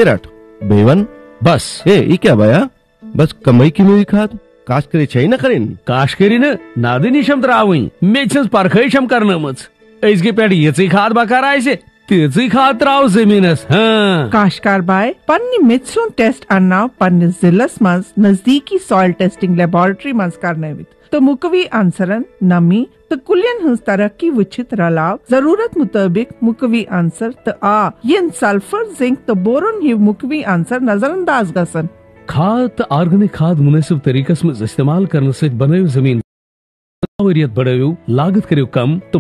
रट बेवन बस ये क्या बया बस कमाई की मुई खाद काश करे छै न करिन काश करिन नादिनिशम त्रावई मेचस परखैशम करनमच इसके पेट यची खाद बकार आइसे तेजी खाद त्राव जमीनस हां काशकार बाय पन्नी मित्सुन टेस्ट अन्ना पन्नी जिलस मंस नजदीकी सॉइल टेस्टिंग लेबोरेटरी मंस करनेवित तो मुकवी आंसरन नमी तो कुलियन हंस तरक्की विचित रलाव जरूरत मुताबिक मुकवी आंसर तो आ यन सल्फर जिंक तो बोरोन ही मुकवी आंसर नजरअंदाज गसन खाद तो ऑर्गेनिक खाद मुनासिब तरीकस में इस्तेमाल करने से बनायो जमीन वरियत बढ़ायो लागत करियो कम तो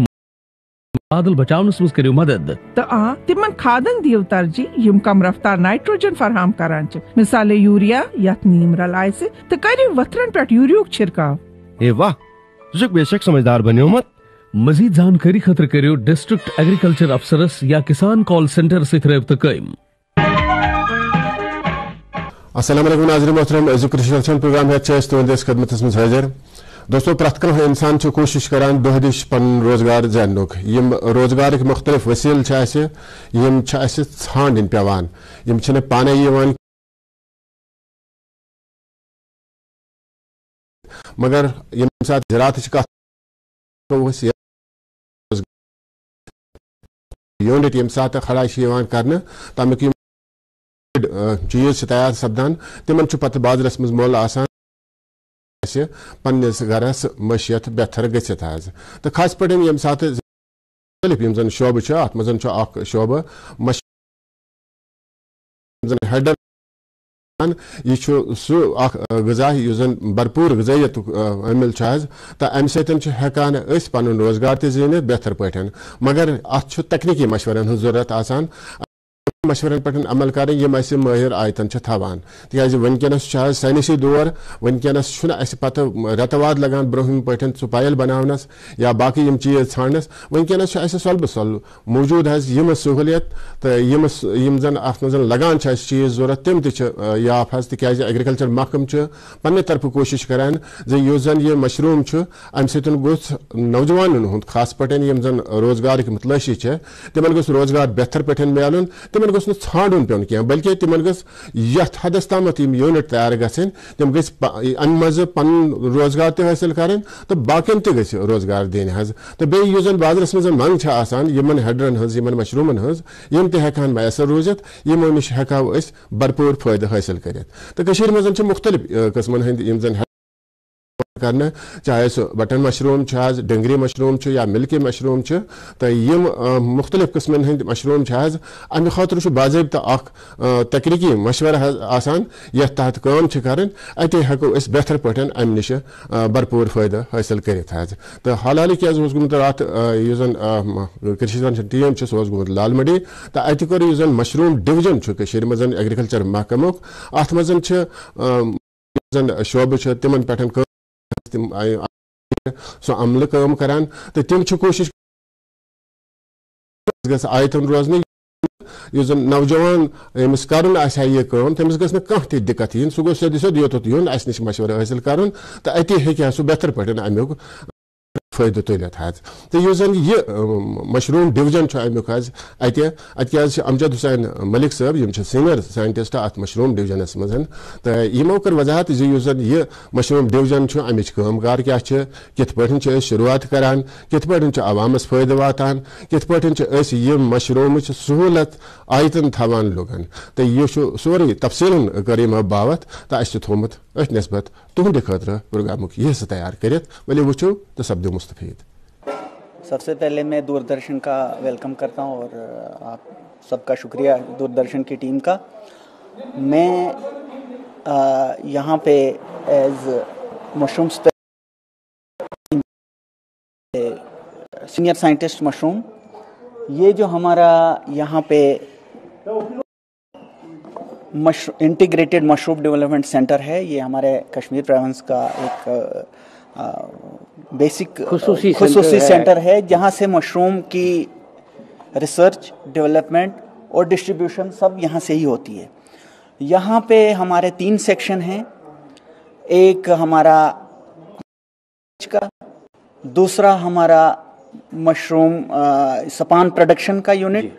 बादल बचावनस में करियो मदद तो आ तिमन खादन दियो तरजी यम कम रफ्तार नाइट्रोजन फराहम करांच मिसाले यूरिया यत नीम रलाय से तो करियो वतरन पेट यूरियो छिड़काव ए वाह तुझे बेशक समझदार बनियो मत मजीद जानकारी खतर करियो डिस्ट्रिक्ट एग्रीकल्चर अफसरस या किसान कॉल सेंटर से रब्ता कायम। अस्सलाम वालेकुम नाज़रीन मोहतरम कृषि प्रोग्राम है तुंदस खदमतस मज हाजिर दोस्तों प्रत कह इंसान कोशिश करान दोह दिश पन रोजगार जाननुक यम रोजगार मुख्तलिफ वसील यम ठांडन पेवान यम पाने यवान मगर यम साथ ज़राअत यूनिट यम साथ खड़ा कर तमिक चीज तैयार सपदान तिमन पत बाजरस मज मोल आसान पन्निस गरस मशियत बेहतर गसित आज तो खास पे यम साथ यम जन शोब अत मज शोब हेडर यह सह गजा जन भरपूर गजाइत अमिल तो अम सकान पन रोजगार तजीन बेहतर पे मगर अत तकनीकी मशवरन हज जरूरत आसान मशवरन पे अमल करें यम माहिर आयतन थवान तक वनकस साइंसी दौर वनकस पत रतवाद लगान ब्रोहम पे सह पायल बनावनस या बाकी यम चीज छानस वनकस सलब सल मौजूद यम सहूलियत तो यम जन अत मज लगान चीज जरूरत तम याफ तक एग्रीकल्चर महकम पन्ने तरफ कोशिश करान जन यह मशरूम अम गोस नौजवान हूं खास पे यम जन रोजगार मुतलाशी तिमन गोस रोजगार बेहतर पे मिलन तिमन गोस छाड़न पेन क्या बल्कि तिमन गस यथ हदस तम यूनिट तैयार गन तम गस अन मज पन रोजगार ते हासिल करें तो बाकियन ते गस रोजगार दिन हज तो बे यु जन बाजरस मज मंग आसान यमन हेडरन हज यमन मशरूमन हज यम ते हेकान मैसर रोजित यमो निश हेकाव अस भरपूर फायदा हासिल करित तो कशीर मज मुख्तलिफ किस्मन हंद यम जन करना चाहे सो बटन मशरूम डंगरी मशरूम या मिल्की मशरूम तो यम मुख्तलिफ किस्मन हंद मशरूम अमे खतर बाज़ाब्ता तकनीकी मशवर आसान ये तहत काम करें अत हेको बेहतर पे अम नश भरपूर फायदा हासिल करित तो हाल क्या गुत रात जन कृषि टीम सह गुत लाल मंडी तो अत कोर जन मशरूम डिवीजन मज एग्रीकल्चर महकमुक अत मज जन शोब तिमन पे सो अमल काम करान तो तिम कोशिश आयतन रोजन जन नौजवान यमिस कर तमिस गस कह दिक्कत इन सह गो सोद सोद योत यून अस नश मशवर हासिल कर तो अति हे सह बेहतर पे अमुक फायदे तुलित तो यह जन यह मशरूम डिवीजन अमुक अत अमजद हुसैन मलिक साहब यम सीनियर साइंटिस्ट अत मशरूम डिवीजनस मज तो यमो कर वजाहत जन यह मशरूम डिवीजन अमिच कामगार क्या कित पे शुरुआत करान कित पे अवामस फायदे वातान कित पे यह मशरूम सहूलत आयतन थवान लुगन तो यह सोरे तफसीलन कर यम बावत तो अस थोमुत अथ नस्बत तुहद खतर प्रोग्राम यह तैयार कर वली वो तो सब्दो मुस्तफीद। सबसे पहले मैं दूरदर्शन का वेलकम करता हूं और आप सबका शुक्रिया दूरदर्शन की टीम का। मैं यहाँ पे as mushroom senior scientist mushroom, ये जो हमारा यहाँ पे इंटीग्रेटेड मशरूम डेवलपमेंट सेंटर है, ये हमारे कश्मीर प्रोविंस का एक बेसिक खुसूसी सेंटर है जहाँ से मशरूम की रिसर्च, डेवलपमेंट और डिस्ट्रीब्यूशन सब यहाँ से ही होती है। यहाँ पे हमारे 3 सेक्शन हैं, एक हमारा का, दूसरा हमारा मशरूम सपान प्रोडक्शन का यूनिट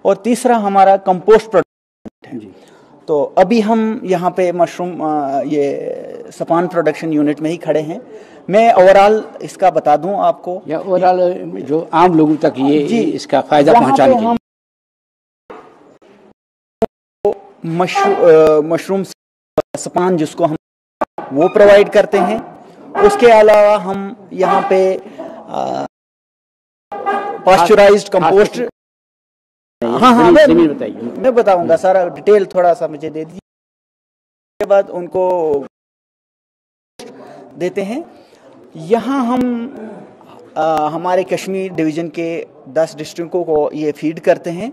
और तीसरा हमारा कंपोस्ट प्रोडक्शन है। है। तो अभी हम यहाँ पे मशरूम ये सपान प्रोडक्शन यूनिट में ही खड़े हैं। मैं ओवरऑल इसका बता दूं आपको, या ओवरऑल जो आम लोगों तक ये इसका फायदा पहुंचाने के लिए मशरूम सपान जिसको हम वो प्रोवाइड करते हैं। उसके अलावा हम यहाँ पे पास्चराइज्ड कंपोस्ट, हाँ मैं बताऊंगा सारा डिटेल, थोड़ा सा मुझे दे दीजिए। उसके बाद उनको देते हैं। यहाँ हम हमारे कश्मीर डिवीज़न के 10 डिस्ट्रिक्टों को ये फीड करते हैं।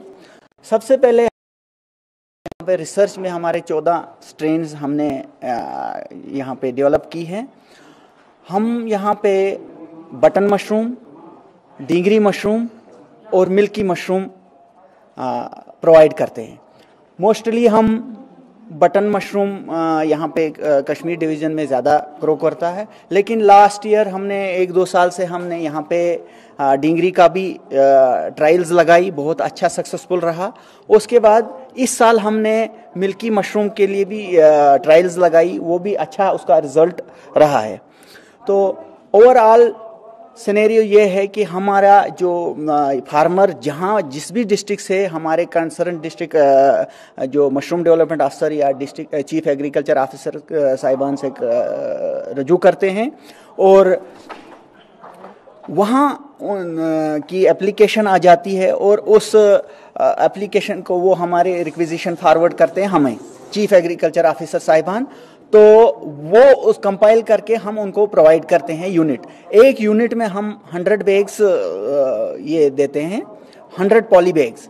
सबसे पहले यहाँ पे रिसर्च में हमारे 14 स्ट्रेन्स हमने यहाँ पे डेवलप की हैं। हम यहाँ पे बटन मशरूम, डींगरी मशरूम और मिल्की मशरूम प्रोवाइड करते हैं। मोस्टली हम बटन मशरूम यहाँ पे कश्मीर डिवीज़न में ज़्यादा ग्रो करता है, लेकिन लास्ट ईयर हमने 1-2 साल से हमने यहाँ पे डींगरी का भी ट्रायल्स लगाई, बहुत अच्छा सक्सेसफुल रहा। उसके बाद इस साल हमने मिल्की मशरूम के लिए भी ट्रायल्स लगाई, वो भी अच्छा उसका रिजल्ट रहा है। तो ओवरऑल सिनेरियो ये है कि हमारा जो फार्मर जहाँ जिस भी डिस्ट्रिक्ट से हमारे कंसर्न डिस्ट्रिक्ट जो मशरूम डेवलपमेंट अफसर या डिस्ट्रिक्ट चीफ एग्रीकल्चर ऑफिसर साहिबान से रजू करते हैं और वहाँ की एप्लीकेशन आ जाती है और उस एप्लीकेशन को वो हमारे रिक्विजिशन फॉरवर्ड करते हैं हमें चीफ एग्रीकल्चर ऑफिसर साहिबान। तो वो उस कंपाइल करके हम उनको प्रोवाइड करते हैं यूनिट। एक यूनिट में हम 100 बैग्स ये देते हैं, 100 पॉली बैग्स।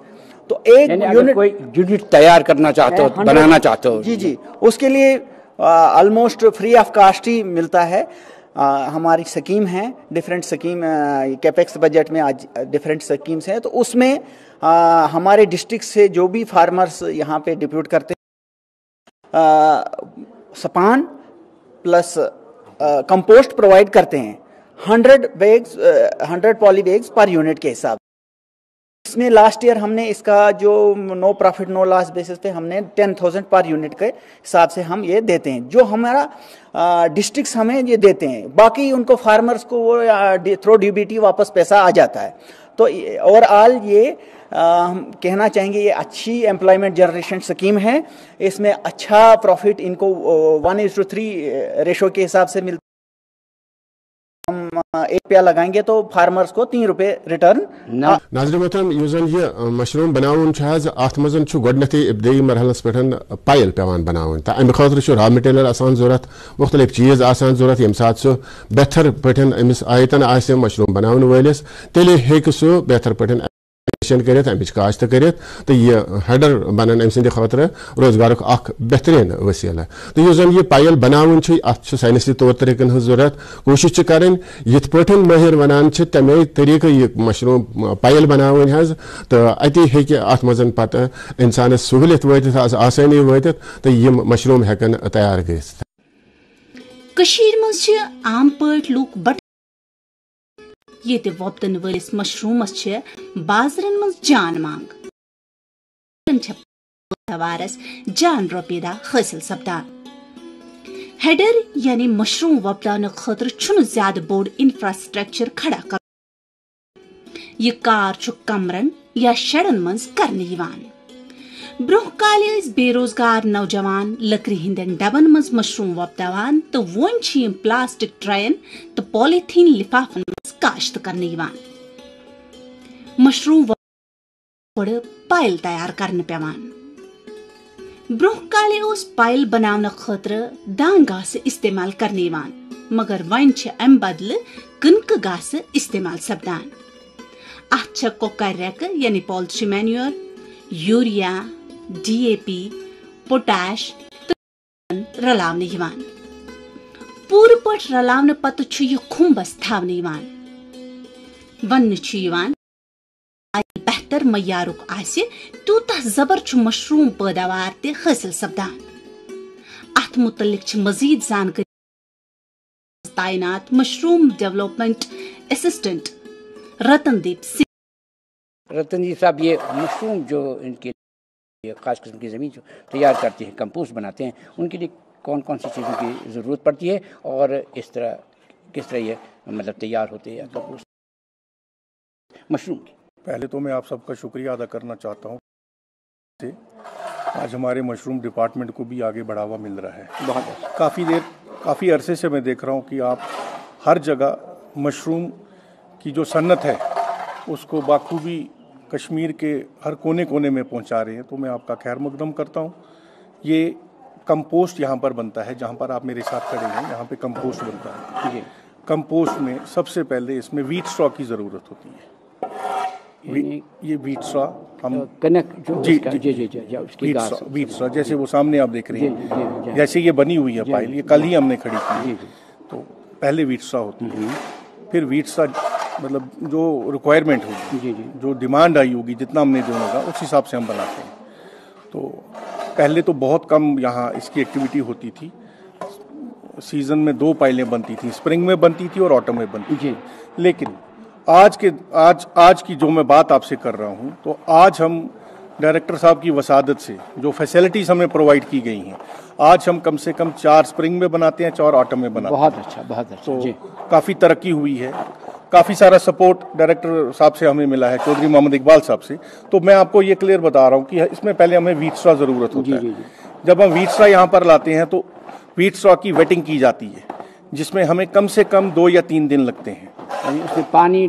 तो एक यूनिट कोई यूनिट तैयार करना चाहते हो, बनाना चाहते हो, जी उसके लिए ऑलमोस्ट फ्री ऑफ कास्ट ही मिलता है। हमारी स्कीम है, डिफरेंट स्कीम कैपेक्स बजट में आज डिफरेंट स्कीम्स हैं। तो उसमें हमारे डिस्ट्रिक्ट से जो भी फार्मर्स यहाँ पे डिप्यूट करते हैं सपान प्लस कंपोस्ट प्रोवाइड करते हैं 100 पॉली बैग्स पर यूनिट के हिसाब। इसमें लास्ट ईयर हमने इसका जो no profit no loss basis पे हमने 10,000 पर यूनिट के हिसाब से हम ये देते हैं, जो हमारा डिस्ट्रिक्ट्स हमें ये देते हैं। बाकी उनको फार्मर्स को वो थ्रू डीबीटी वापस पैसा आ जाता है। तो ओवरऑल ये हम कहना चाहेंगे ये अच्छी एम्प्लॉयमेंट जनरेशन स्कीम है। इसमें अच्छा प्रॉफिट इनको 1:3 रेशो के हिसाब से मिलता है। हम 1 रुपया लगाएंगे तो फार्मर्स को 3 रुपये रिटर्न। नाज़रीन मोहतरम, युस जन ये मशरूम बनाउन अत मज गोडनथी इब्तदाई मरहलस पे पायल पेवान बनाउन। तो अमि खतर रॉ मटेरियल आसान जरूरत, मुख्तलिफ चीज़ आसान जरूरत, यम साथ सह बेहतर पे अमिस आयतन आसे मशरूम बनाउन वलिस तेले हेक सह बेहतर पे करित अमिच काश्त करित। तो यह हेडर बनन अम सद खतर रोजगार बेहतरीन वसीला। तो युस जन यह पायल बनाउन अत साइंसी तौर तरीकन हज जरूरत। कोशिश करें यथ पे माहिर वनान तमे तरीक यह मशरूम पायल बनाउन हज। तो अति हेक अत मज पे इंसानस सहूलियत वातित आसानी वातित तो यम मशरूम हेकन तैयार गयित। कशीर मज आम पट लूक बट ये वोपदन वलिस मशरूमस बाजरन मज जान मांग वारस जान रोपीदा हासिल सपदान। हेडर यानी मशरूम वोपदान खतर ज्यादा बोड़ इंफ्रास्ट्रक्चर खड़ा कर यह कार कमरन या शेडन मज करने यवान। ब्रोह काल बेरोजगार नौजवान लकड़ी हिंदन डबन मज मशरूम वोपदावान तो वन यम प्लास्टिक ट्रयन तो पॉलीथीन लिफाफन मज काश्त करने यवान। मशरूम पायल तैयार करने पेवान। ब्रोह काले पायल बनावने खतर दान घास इस्तेमाल करने यवान, मगर वन अम बदल कनक घास इस्तेमाल सपदान। अत कोकर रेक यानी poultry manure, urea, DAP, potash रलावने यवान। पूर पट रलावने पत यह खुम्बस थावने यवान। वन यवान बेहतर मयारुक आसे तूतः जबर मशरूम पैदावार ते हासिल सपदान। अत मुतलिक मजीद जानकारी तैनात mushroom development assistant Ratandeep Singh. Ratan ji साहब, ये मशरूम जो इनके یہ خاص قسم کی زمین جو تیار کرتے ہیں، کمپوسٹ بناتے ہیں، ان کے لیے کون کون سی چیزوں کی ضرورت پڑتی ہے اور کس طرح یہ مطلب تیار ہوتے ہیں کمپوسٹ مشروم کی؟ پہلے تو میں آپ سب کا شکریہ ادا کرنا چاہتا ہوں، آج ہمارے مشروم ڈپارٹمنٹ کو بھی آگے بڑھاوا مل رہا ہے. بہت کافی عرصے سے میں دیکھ رہا ہوں کہ آپ ہر جگہ مشروم کی جو صنعت ہے اس کو بخوبی کشمیر کے ہر کونے کونے میں پہنچا رہے ہیں، تو میں آپ کا خیر مقدم کرتا ہوں. یہ کمپوسٹ یہاں پر بنتا ہے، جہاں پر آپ میرے ساتھ کھڑے ہیں یہاں پہ کمپوسٹ بنتا ہے. کمپوسٹ میں سب سے پہلے اس میں ویٹ اسٹرا کی ضرورت ہوتی ہے. یہ ویٹ اسٹرا ہم ویٹ اسٹرا جیسے وہ سامنے آپ دیکھ رہے ہیں، جیسے یہ بنی ہوئی ہے پائل، یہ کل ہی ہم نے کھڑی کی. تو پہلے ویٹ اسٹرا ہوتی ہے، پھر ویٹ اسٹرا مطلب جو ریکوائرمنٹ ہوگی، جو ڈیمانڈ آئی ہوگی، جتنا ہم نے دینا ہوگا اس حساب سے ہم بناتے ہیں. تو پہلے تو بہت کم یہاں اس کی ایکٹیویٹی ہوتی تھی. سیزن میں 2 پائلیں بنتی تھیں، اسپرنگ میں بنتی تھی اور آٹم میں بنتی تھی. لیکن آج کی جو میں بات آپ سے کر رہا ہوں، تو آج ہم ڈائریکٹر صاحب کی وسادت سے جو فیسلٹیز ہمیں پرووائڈ کی گئی ہیں، آج ہم کم سے کم 4 اسپرنگ میں بناتے ہیں، 4 آٹم میں بناتے ہیں. بہت اچھا. تو کافی ترقی ہوئی ہے، کافی سارا سپورٹ ڈائریکٹر صاحب سے ہمیں ملا ہے، چودھری محمد اقبال صاحب سے. تو میں آپ کو یہ کلیئر بتا رہا ہوں کہ اس میں پہلے ہمیں ویٹ اسٹرا ضرورت ہوتا ہے. جب ہم ویٹ اسٹرا یہاں پر لاتے ہیں تو ویٹ اسٹرا کی ویٹنگ کی جاتی ہے، جس میں ہمیں کم سے کم 2 یا 3 دن لگتے ہیں. اس میں پانی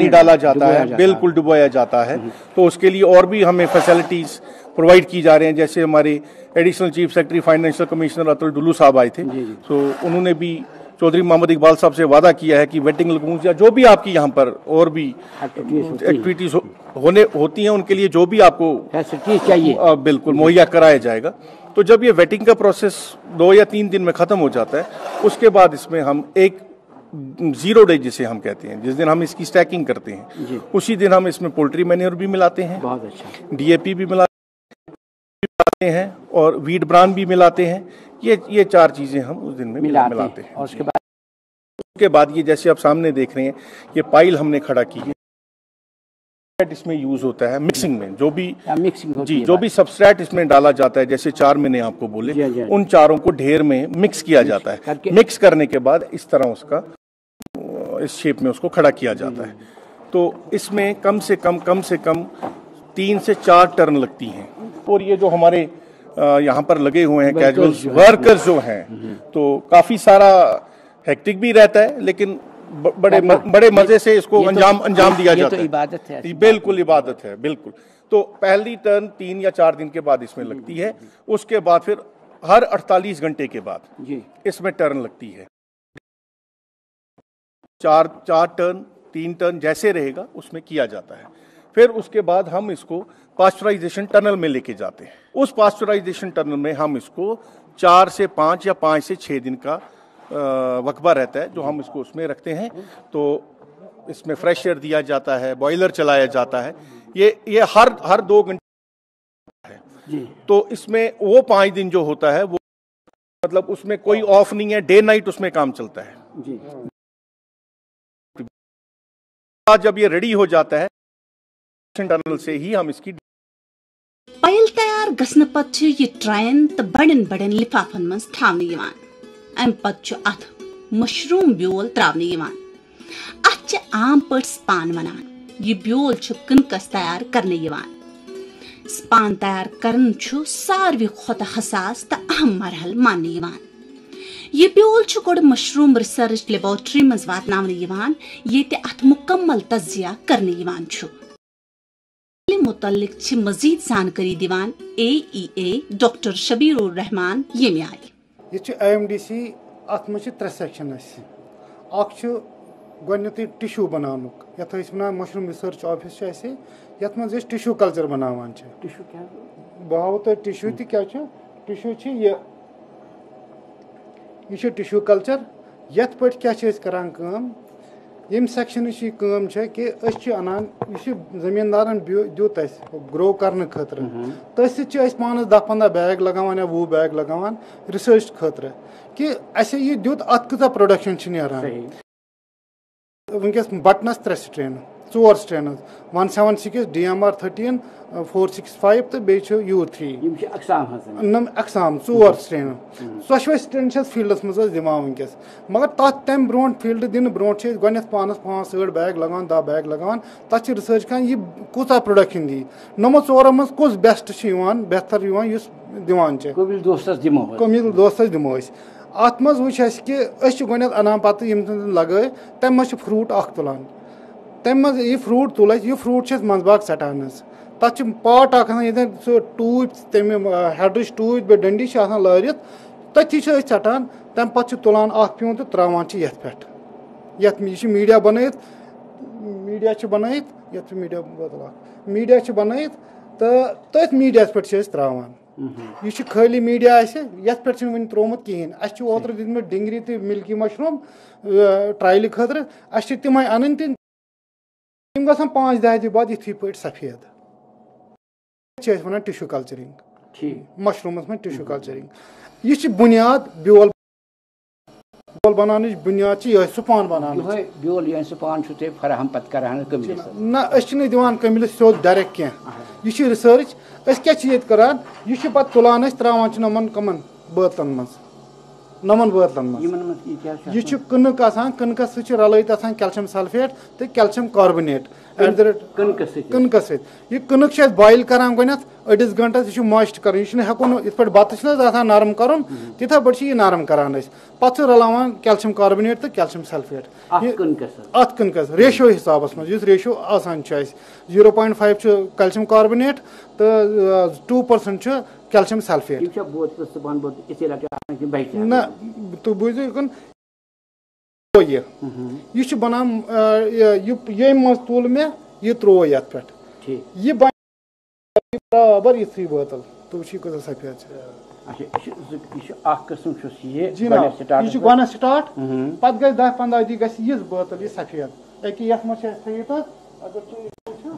ڈالا جاتا ہے، بالکل ڈبویا جاتا ہے. تو اس کے لیے اور بھی ہمیں فیسلٹیز پرووائڈ کی جا رہے ہیں. جیسے ہمارے additional chief secretary financial commissioner Atul Dulloo صاحب آئے تھے، تو انہوں نے بھی چودھری محمد اقبال صاحب سے وعدہ کیا ہے کہ ویٹنگ لگونز یا جو بھی آپ کی یہاں پر اور بھی ایکٹیویٹیز ہوتی ہیں، ان کے لیے جو بھی آپ کو چاہیے بالکل مہیا کرایا جائے گا. تو جب یہ ویٹنگ کا پروسیس 2 یا 3 دن میں ختم ہو جاتا ہے، اس کے بعد اس میں ہم ایک 0 ڈے جسے ہم کہتے ہیں، جس دن ہم اس کی سٹیکنگ کرتے ہیں، اسی دن ہم اس میں پولٹری مینیور بھی ملاتے ہیں، ڈی اے پی بھی ملاتے ہیں اور ویٹ بران بھی ملاتے ہیں. یہ 4 چیزیں ہم اس دن میں ملاتے ہیں. اور اس کے بعد یہ جیسے آپ سامنے دیکھ رہے ہیں، یہ پائل ہم نے کھڑا کی ہے. اس میں یوز ہوتا ہے مکسنگ میں، جو بھی سبسٹریٹ اس میں ڈالا جاتا ہے، جیسے 4 میں نے آپ کو بولے، ان 4 کو ڈھیر میں مکس کیا جاتا ہے. مکس کرنے کے بعد اس طرح اس شیپ میں اس کو کھڑا کیا جاتا ہے. تو اس میں کم سے کم 3 سے 4 ٹرن لگتی ہیں. اور یہ جو ہمارے یہاں پر لگے ہوئے ہیں کیجول ورکرز جو ہیں، تو کافی سارا ہیکٹک بھی رہتا ہے، لیکن بڑے مزے سے اس کو انجام دیا جاتا ہے. عبادت ہے، بالکل عبادت ہے، بالکل. تو پہلی ٹرن 3 یا 4 دن کے بعد اس میں لگتی ہے. اس کے بعد پھر ہر 48 گھنٹے کے بعد اس میں ٹرن لگتی ہے. 4 ٹرن 3 ٹرن جیسے رہے گا اس میں کیا جاتا ہے. پھر اس کے بعد ہم اس کو پاسچرائزیشن ٹنل میں لے کے جاتے ہیں. اس پاسچرائزیشن ٹنل میں ہم اس کو 4 سے 5 یا 5 سے 6 دن کا وقبہ رہتا ہے، جو ہم اس کو اس میں رکھتے ہیں. تو اس میں فریش ایئر دیا جاتا ہے، بوائلر چلایا جاتا ہے. یہ ہر 2 گھنٹے ہے. تو اس میں وہ 5 دن جو ہوتا ہے وہ مطلب اس میں کوئی آف نہیں ہے، ڈے نائٹ اس میں کام چلتا ہے. جب یہ ریڈی ہو جاتا ہے ٹنل سے ہی ہم اس کی پائل تیار گھن پتہ یہ ٹرین تو بڑن لفافن مز تھاونہ یوان. ام پتہ ات مشروم بیول تراونہ یوان. ات عام پٲٹھۍ سپان ونان. یہ بیول کٕنکس تیار کرنے یوان. سپان تیار کرن ساروی کھۄتہٕ حساس تو اہم مرحل ماننہ یوان. یہ بیول گۄڈٕ مشروم ریسرچ لیبورٹری مز واتناونہ یوان، ییٚتہِ ات مکمل تجزیہ کرنہ یوان چھُ. متعلق مزید زانکاری دیوان AEA ڈاکٹر شبیر الرحمان ییٚمہِ آیہِ. یہ IMDC ات مجھ 3 سیکشن اخ گۄڈنیتھٕے ٹِشوٗ بناونُک، یتھ أسۍ ونان مشروم ریسرچ آفس چھُ اَسہِ، یتھ منٛز أسۍ ٹِشوٗ کلچر بناوان چھِ. بہٕ ہاوو تۄہہِ ٹِشوٗ تہِ کیٛاہ چھُ. ٹِشوٗ چھِ یہِ چھُ ٹِشوٗ کلچر. یتھ پٲٹھۍ کیٛاہ چھِ أسۍ کران کٲم، ییٚمہِ سیکشنٕچ یہِ کٲم چھےٚ کہِ أسۍ چھِ انان، یہِ چھُ زٔمیٖندارن دیُت اَسہِ گرو کرنہٕ خٲطرٕ، تٔتھۍ سۭتۍ چھِ أسۍ پانس 10-15 بیگ لگاوان یا 20 بیگ لگاوان رِسرچ خٲطرٕ کہِ اَسہِ یہِ دیُت اتھ کۭژاہ پروڈکشن چھِ نیران. ونکیٚس بٹنس 3 سٹرین، 4 strains 176 DMR 13 465 تو بیٚیہِ U3 اقسام 4 strain ژۄشوَے strain چھِ فیٖلڈَس منٛز أسۍ دِوان وٕنکٮ۪س مگر تَتھ تَمہِ برونٛٹھ فیٖلڈٕ دِنہٕ برونٛٹھ چھِ أسۍ گۄڈنٮ۪تھ پانَس 5-8 بیگ لگاوان 10 بیگ لگاوان تَتھ چھِ رِسٲرٕچ کَران یہِ کوٗتاہ پرٛوڈَکشَن دی یِمو ژورو منٛز کُس بیسٹ چھُ یِوان بہتر یِوان یُس دِوان چھِ کٔمیٖل دوستَس دِمو أسۍ اَتھ منٛز وٕچھ اَسہِ کہِ أسۍ چھِ گۄڈنٮ۪تھ اَنان پَتہٕ یِم لگٲے تَمہِ منٛز چھِ فرٛوٗٹ اَکھ تُلان تَمہِ منٛز یہِ فرٛوٗٹ تُل اَسہِ یہِ فرٛوٗٹ چھِ أسۍ منٛزٕ باغ ژَٹان حظ تَتھ چھِ پاٹ اَکھ آسان ییٚتٮ۪ن سُہ ٹوٗپۍ تَمہِ ہٮ۪ڈٕچ ٹوٗپۍ بیٚیہِ ڈٔنڈی چھِ آسان لٲرِتھ تٔتھی چھِ أسۍ ژَٹان تَمہِ پَتہٕ چھِ تُلان اَکھ پیوٗنٛت تہٕ ترٛاوان چھِ یَتھ پٮ۪ٹھ یہِ چھِ میٖڈیا بَنٲیِتھ میٖڈیا چھِ بَنٲیِتھ تہٕ تٔتھۍ میٖڈیاہَس پٮ۪ٹھ چھِ أسۍ ترٛاوان یہِ چھِ خٲلی میٖڈیا اَسہِ یَتھ پٮ۪ٹھ چھِنہٕ وٕنہِ ترٛومُت کِہیٖنۍ اَسہِ چھِ اوترٕ دِتمٕتۍ ڈِنٛگری تہٕ مِلکی مَشروٗم ٹرٛایلہِ خٲطرٕ اَسہِ چھِ تِمَے اَنٕنۍ تہِ تِم گژھان 5-10 دۄہ بعد یِتھُے پٲٹھۍ سفید چھِ أسۍ وَنان ٹِشوٗ کَلچَرِنٛگ مَشروٗمَس منٛز ٹِشوٗ کَلچَرِنٛگ یہِ چھِ بُنیاد بیول بَناونٕچ بُنیاد چھِ یِہوٚے سُپان بَناونٕچ نہ أسۍ چھِنہٕ دِوان کٔمِلِس سیوٚد ڈایریکٹ کینٛہہ یہِ چھِ رِسٲرٕچ أسۍ کیٛاہ چھِ ییٚتہِ کَران یہِ چھِ پَتہٕ تُلان أسۍ ترٛاوان چھِ کَمَن بٲتلَن منٛز یہِ چھُ کٕنٕک آسان کٕنکَس سۭتۍ چھِ رلٲیِتھ آسان کیلشَم سَلفیٹ تہٕ کیلشَم کاربنیٹ کٕنکَس سۭتۍ یہِ کٕنٕک چھِ أسۍ بویِل کَران گۄڈنٮ۪تھ أڑِس گنٛٹَس یہِ چھُ ماسٹ کَرُن یہِ چھُنہٕ ہٮ۪کُن یِتھ پٲٹھۍ بَتہٕ چھِنہٕ حظ آسان نرم کَرُن تِتھَے پٲٹھۍ چھِ یہِ نرم کَران أسۍ پَتہٕ چھِ رلاوان کیلشَم کاربنیٹ تہٕ کیلشَم سَلفیٹ اَتھ کٕنکَس ریشو حِسابَس منٛز یُس ریشو آسان چھُ اَسہِ 0.5 چھُ کیلشَم کاربنیٹ تہٕ 2% چھُ کیلشَم سَلفیٹ نہ تُہۍ بوٗزِو یہِ کُن یہِ چھُ بَنان ییٚمہِ منٛز تُل مےٚ یہِ ترٛوو یَتھ پٮ۪ٹھ یہِ بَنہِ برابر یِژھٕے بٲتل تُہۍ وٕچھِو کۭژاہ سفید چھِ جی نہ یہِ چھُ گۄڈنٮ۪تھ سِٹاٹ پَتہٕ گژھِ 10-15 دۄہ گژھِ یِژھ بٲتل یہِ سفید أکیاہ یَتھ منٛز چھِ اَسہِ تھٲیِتھ حظ اگر تُہۍ وٕچھِو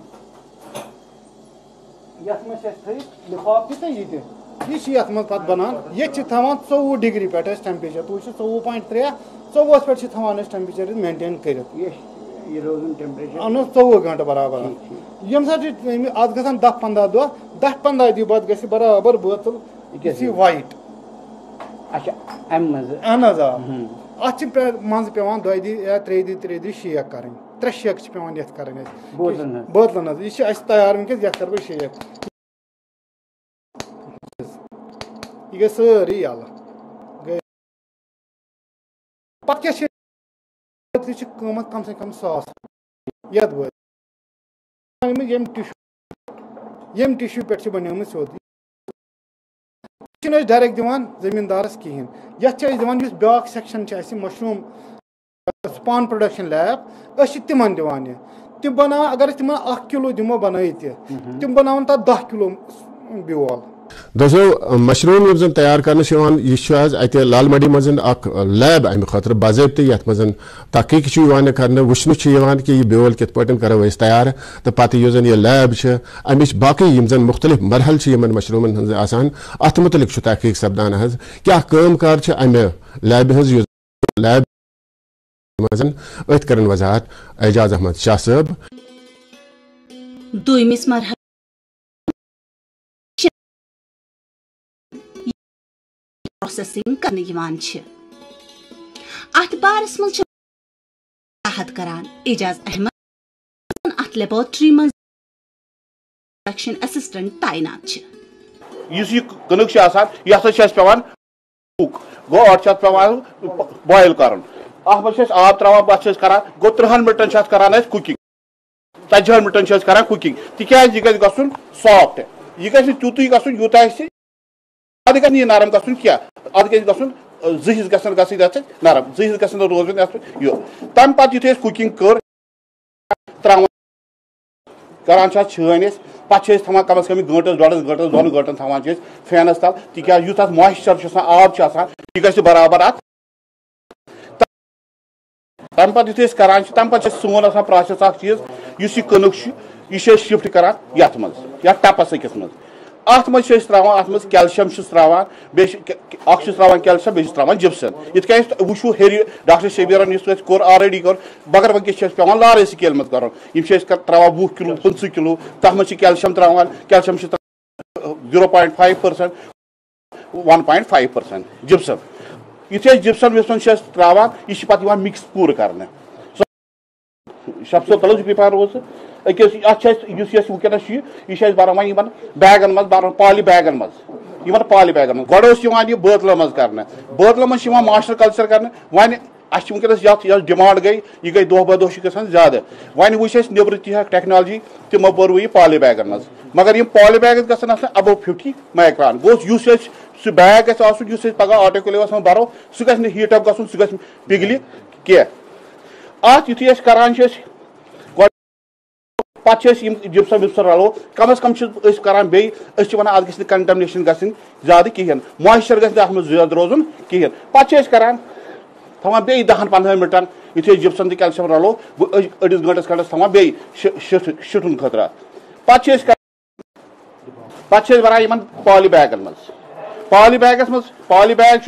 یَتھ منٛز چھِ اَسہِ تھٲیِتھ لِفاف تہِ تہٕ یہِ تہِ یہِ چھِ یَتھ منٛز پَتہٕ بَنان ییٚتہِ چھِ تھاوان 24 ڈِگری پٮ۪ٹھ أسۍ ٹٮ۪مپریچَر تُہۍ وٕچھِو 24.3 24 پٮ۪ٹھ چھِ تھاوان أسۍ ٹٮ۪مپریچَر مینٹین کٔرِتھ اَہن حظ 24 گنٛٹہٕ برابر ییٚمہِ ساتہٕ چھِ اَتھ گژھان 10-15 دۄہ 10-15 دۄہ بعد گژھِ برابر بٲتل یہِ وایِٹ اہن حظ آ اَتھ چھِ منٛزٕ پٮ۪وان 2 دۄہ یا 3 دۄہ شیک کَرٕنۍ 3 شیک چھِ پٮ۪وان یَتھ کَرٕنۍ اَسہِ بٲتلَن حظ یہِ چھِ اَسہِ تیار وٕنکٮ۪س یَتھ کَرٕ بہٕ شیک یہِ گٔے سٲرٕے یَلہٕ پَتہٕ کیٛاہ چھِ تہِ چھِ قۭمَتھ کَم سے کَم 100 یَتھ بٲتلہِ ییٚمہِ ٹِشوٗ پٮ۪ٹھ چھِ بَنیمٕژ سیوٚد چھِنہٕ أسۍ ڈایریکٹ دِوان زٔمیٖندارَس کِہیٖنۍ یَتھ چھِ أسۍ دِوان یُس بیٛاکھ سٮ۪کشَن چھِ اَسہِ مشروٗم سپان پرٛوڈَکشَن لیب أسۍ چھِ تِمَن دِوان یہِ تِم بَناوان اگر أسۍ تِمَن 1 کِلوٗ دِمو بَنٲیِتھ تہِ تِم بَناوان تَتھ 10 کِلوٗ بیول دوستو مشروٗم یِم زَن تیار کرنہٕ چھِ یِوان یہِ چھُ حظ اَتہِ لال مٔنٛڈی منٛز اکھ لیب اَمہِ خٲطرٕ باضٲبطہٕ یَتھ منٛز تحقیٖق چھُ یِوان کرنہٕ وٕچھنہٕ چھُ یِوان کہِ یہِ بیول کِتھ پٲٹھۍ کرو أسۍ تیار تہٕ پَتہٕ یُس زَن یہِ لیب چھِ اَمِچ باقٕے یِم زَن مُختٔلِف مرحل چھِ یِمن مشروٗمن ہٕنٛز آسان اَتھ مُتعلِق چھُ تحقیٖق سپدان حظ کیاہ کٲم کار چھِ اَمہِ لیبہِ ہٕنٛز یُس لیب منٛز أتھۍ کرن وضاحت اعجاز احمد شاہ صٲب دویمِس مرحلس پروسیسنگ کرنہٕ یِوان چھِ اتھ بارس منٛز چھِ وضاحت کران اعجاز احمد اتھ لیبورٹری منٛز پروڈکشن اسسٹنٹ تعینات چھِ یُس یہِ کٕنٕک چھِ آسان یہِ ہسا چھِ اَسہِ پیوان کُک گوٚو اَتھ چھُ اَتھ پیوان بویل کَرُن اَتھ منٛز چھِ أسۍ آب تراوان پَتہٕ چھِ أسۍ کران گوٚو 30 مِنٹن چھِ اَتھ کران أسۍ کُکِنگ 40 مِنٹن چھِ أسۍ کران کُکِنگ تِکیازِ یہِ گژھِ گژھُن سافٹ یہِ گژھِ نہٕ تیوٗتٕے گژھُن یوٗتاہ اَسہِ اَتھ گژھِ نہٕ یہِ نرم گژھُن کینٛہہ اَتھ گژھِ گژھُن زٕہِس گژھن گژھٕنۍ اَتھ سۭتۍ نرم زٕہِس گژھن نہٕ روزٕنۍ اَتھ یہِ تَمہِ پَتہٕ یِتھُے أسۍ کُکِنگ کٔر تراوان کران چھِ اَتھ چھٲنۍ أسۍ پَتہٕ چھِ أسۍ تھاوان کَم از کم گٲنٛٹَس 1.5 گٲنٛٹَس 2 گٲنٛٹَن تھاوان چھِ أسۍ فینَس تل تِکیازِ یُس اَتھ مویسچر چھُ آسان آب چھُ آسان یہِ گژھِ برابر اَتھ تَمہِ پَتہٕ یِتھُے أسۍ کران چھِ تَمہِ پَتہٕ چھِ سون آسان پروسیس اکھ چیٖز یُس یہِ کٕنُک چھُ یہِ چھِ أسۍ شِفٹ کران یَتھ منٛز یَتھ ٹَپَس أکِس منٛز ات मज तरावान अत मज कैल्शियम तरावान तरावान कैल्शियम बे तरावान जिप्सन इत वो हेरी डॉक्टर शबीरन कोर ऑलरेडी कोर मगर वनकस पेवान लारे स्केल मत कर तरावान 20 किलो 50 किलो तथ मज कैल्शियम तरावान कैल्शियम 0.5% 1.5% जिप्सन युथे जिप्सन विप्सन तरावान यह पे मिक्स पूर कर शब्द तल पेपर रोज अकिस वनकस यह बरान वन बैगन मज बरान पॉली बैगन मज पॉली बैगन मज गो बोतलों मज कर बोतलों मज मास्टर कल्चर कर वन वनकस डिमांड गई यह गई दह बह गसान ज्यादा वन वो नबर तक टेक्नोलॉजी तमो बोर यह पॉली बैगन मज मगर यम पॉली बैग गसान अबव 50 माइक्रान गो सह बैग गस पगह ऑटोक्लेवस मज बरो सह गि हीट अप गसन सह पिघल कह युथि करान पे जिप्सन विप्सन रलो कम अज कम करान वन अत गि कंटमिनेशन गि ज्यादा कहें मॉइस्चर गि ज्यादा रोजन कहें पे करान थवान बे 10-15 मिनटन युथे जिप्सन तो कैल्शियम रलो अड़िस गंटस खंडस थवान बे शिटुन खतर पे बनान पॉली बैगन मज पॉली बैगस मज पॉली बैग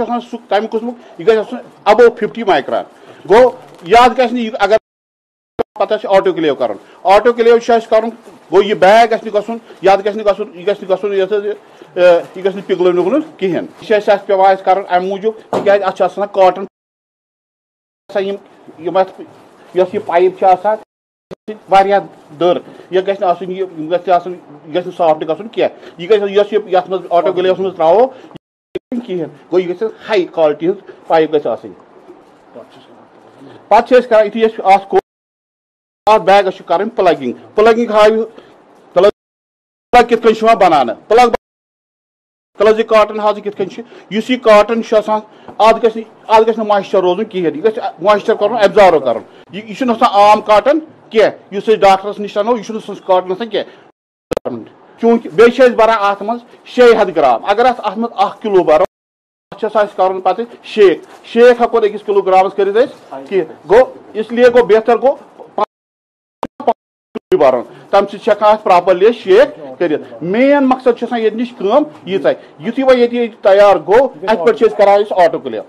तम कुसमुक यह गि अबव 50 माइक्रान गो याद गि अगर पता ऑटोक्लेव कर ऑटोक्लेव कर गो यह बैग गि याद गि पिघल विघल कहें यह पे कर अम मूजूब तक कॉटन यह पाइप दर यह गि सॉफ्ट गन कह ऑटोक्लेव मज त्रो कहें गो यह हाई क्वालिटी पाइप गि पे युथि बैग कर प्लगिंग हाव प्लग कित बनान प्लग प्लग कॉटन हाज कित कॉटन अत गि मॉइस्चर रोजन कहें यह मॉइस्चर कर एब्जॉर्व कर यह आम कॉटन कह डॉक्टरस नश अनो यह कॉटन कह चूंकि बे बरान अत मज 600 ग्राम अगर अत मज 1 किलो बरो कर पे शेक हको 1 किलोग्राम कर गो इसलिए गो बेहतर गो बरान तम प्रॉपरली शेक कर मेन मकसद ये नश युथि वो ये तैयार गो अत पे ऑटोक्लेव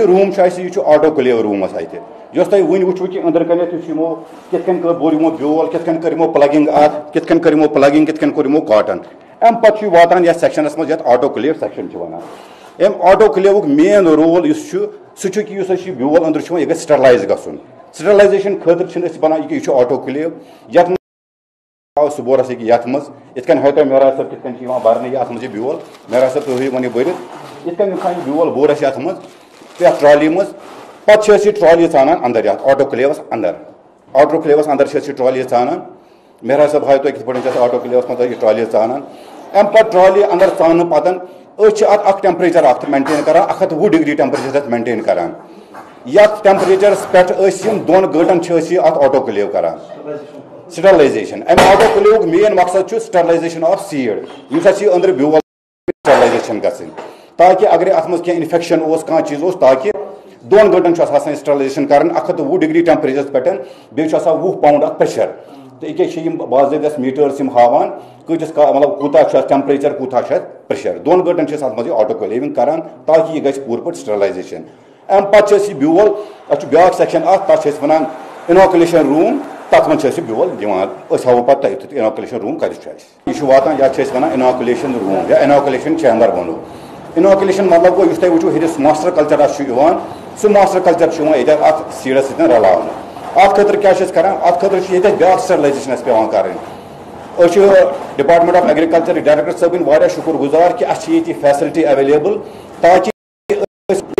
रूम यह ऑटोक्लेव रूम तुम वन वो कि अंदर कन कितन बोरमो ब्योल कितन करमो प्लगिंग कितन करमो प्लगिंग कितन करमो कॉटन अम पे वातान यथ सेक्शनस मज ऑटोक्लेव सेक्शन वन अम ऑटोक्लेव मेन रोल सह कि ब्योल अंदर यह स्टरलाइज गन स्टरलाइजेशन खतर बनान यह ऑटोक्लेव ये सुबोरस यथ मज इत हतो मेरा सब कितन भरने अत मज ब्योल मेरा सब तुम वन भरत इत ब्योल बोरस ये मज पे ट्रॉली मज पे ट्रॉली ानान अंदर ऑटोक्लेवस अंदर ट्रॉली ानान मेरा सब हाय तो पे ऑटोक्लेवस मज ट्रॉली ानान अम पे ट्रॉली अंदर ान पतन अत टेम्परेचर मेंटेन कर 120 डिग्री टेम्परेचर मेंटेन कर टेम्परेचर पे 2 घंटन अत ऑटोक्लेव कर स्टरलाइजेशन अम ऑटोक्लेव मेन मकसद स्टरलाइजेशन ऑफ सीड अंदर ब्योल स्टरलाइजेशन गई ताकि अगर अत मज इन्फेक्शन कह चीज ताकि 2 घंटन स्टरलाइजेशन कर 120 डिग्री टेम्परेचर पे बे 20 पाउंड अत प्रेशर तो ये बाज़ाब्त मीटर्स हावान कतिस मतलब कूता टेम्परेचर कूता प्रेशर 2 घंटन अत मज ऑटोक्लेविंग कर ताकि यह पूर पे स्टरलाइजेशन अम पे ब्योल ब्या सेक्शन तथा वन इनोकुलेशन रूम तथ मज ब्योल दिवान हाव पे इनोकुलेशन रूम कत वातान वन इनोकुलेशन रूम या इनोकुलेशन चैम्बर वनो इनोकुलेशन मतलब गो तुम वो हरिस मास्टर कल्चर सह मास्टर कल्चर अत सीडस सत रलावन अत खतर क्या कर अत खतर ब्या स्टरलाइजेशन पे कर डिपार्टमेंट ऑफ एग्रीकल्चर डायरेक्टर सबन शुक्र गुजार कि ये फैसिलिटी अवेलेबल ताकि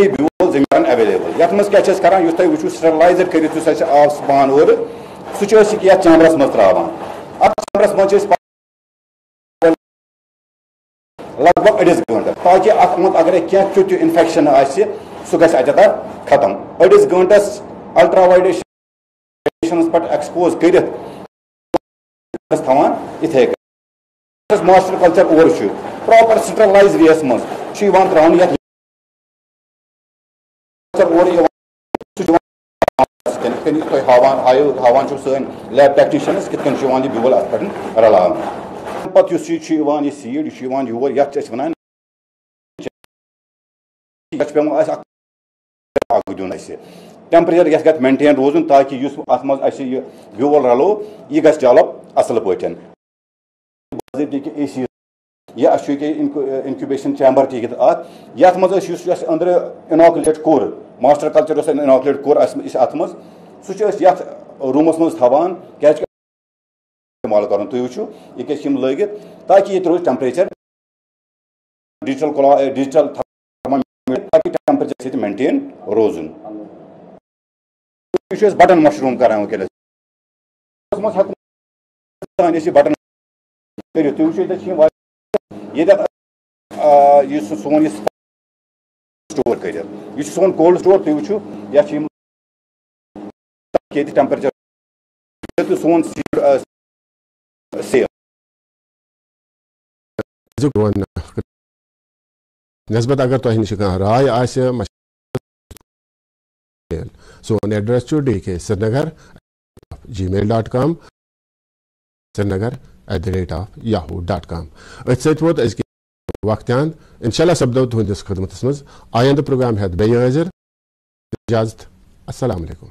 ब्योल जमीन अवेलेबल ये मज क्या कर वो स्टरलाइजर कर आफ पान और सह चैम्बरस मज त्रावान अत चैम्बरस मज लगभग 2.5 घंटे ताकि अत मत अगर क्या तुत इन्फेक्शन सह गत खत्म 2.5 घंटस अल्ट्रावायलेशन पे एक्सपोज कर इथे मास्टर कल्चर और प्रॉपर स्टरलाइज वेस मज त्रावन हावान सन लैब टेक्नीशियन कितन ब्योल अत पे रलान پتہٕ یُس یہِ چھُ یِوان یہِ سیٖڈ یہِ چھُ یِوان یور یَتھ چھِ أسۍ وَنان یَتھ چھُ پیٚوان اَسہِ اکھ دیُن اَسہِ ٹیمپریچر گژھِ مینٹین روزُن تاکہِ یُس اَتھ منٛز اَسہِ یہِ بیول رَلو یہِ گژھِ ڈیولپ اَصٕل پٲٹھۍ باضٲبطہٕ اے سی یا اَسہِ چھُ ییٚکیٛاہ اِنکیوبیشن چیمبر تہِ ییٚتہِ اَتھ یَتھ منٛز أسۍ یُس اَسہِ أنٛدرٕ اِناکُلیٹ کوٚر ماسٹر کلچر یُس اِناکُلیٹ کوٚر اَسہِ اَتھ منٛز سُہ چھِ أسۍ یَتھ روٗمَس منٛز تھاوان کیٛازِ کہِ استعمال کَرُن تُہۍ وٕچھِو ییٚکیٛاہ چھِ یِم لٲگِتھ تاکہِ ییٚتہِ روزِ ٹیمپریچر ڈِجٹل تاکہِ ٹیمپریچر چھِ ییٚتہِ مینٹین روزُن یہِ چھُ أسۍ بٹن مشروٗم کران وٕنکیٚنس منٛز ہٮ۪کو أسۍ یہِ بٹن کٔرِتھ تُہۍ وٕچھِو ییٚتٮ۪تھ چھِ یِم ییٚتٮ۪تھ یہِ سون یہِ سٹور کٔرِتھ یہِ چھُ سون کولڈ سٹور تُہۍ وٕچھِو یَتھ چھِ یِم ییٚتہِ ٹیمپریچر سون سیف نسبت اگر تۄہہِ نِش کانٛہہ راے آسہِ سون ایڈریس چھُ dk@gmail.com srinagar@yahoo.com أتھۍ سۭتۍ ووت أزکہِ وقتیان انشاءاللہ سپدو تُہنٛدِس خدمتس منٛز آینٛدٕ پروگرام ہٮ۪تھ بیٚیہِ حٲضِر اجازت السلام علیکم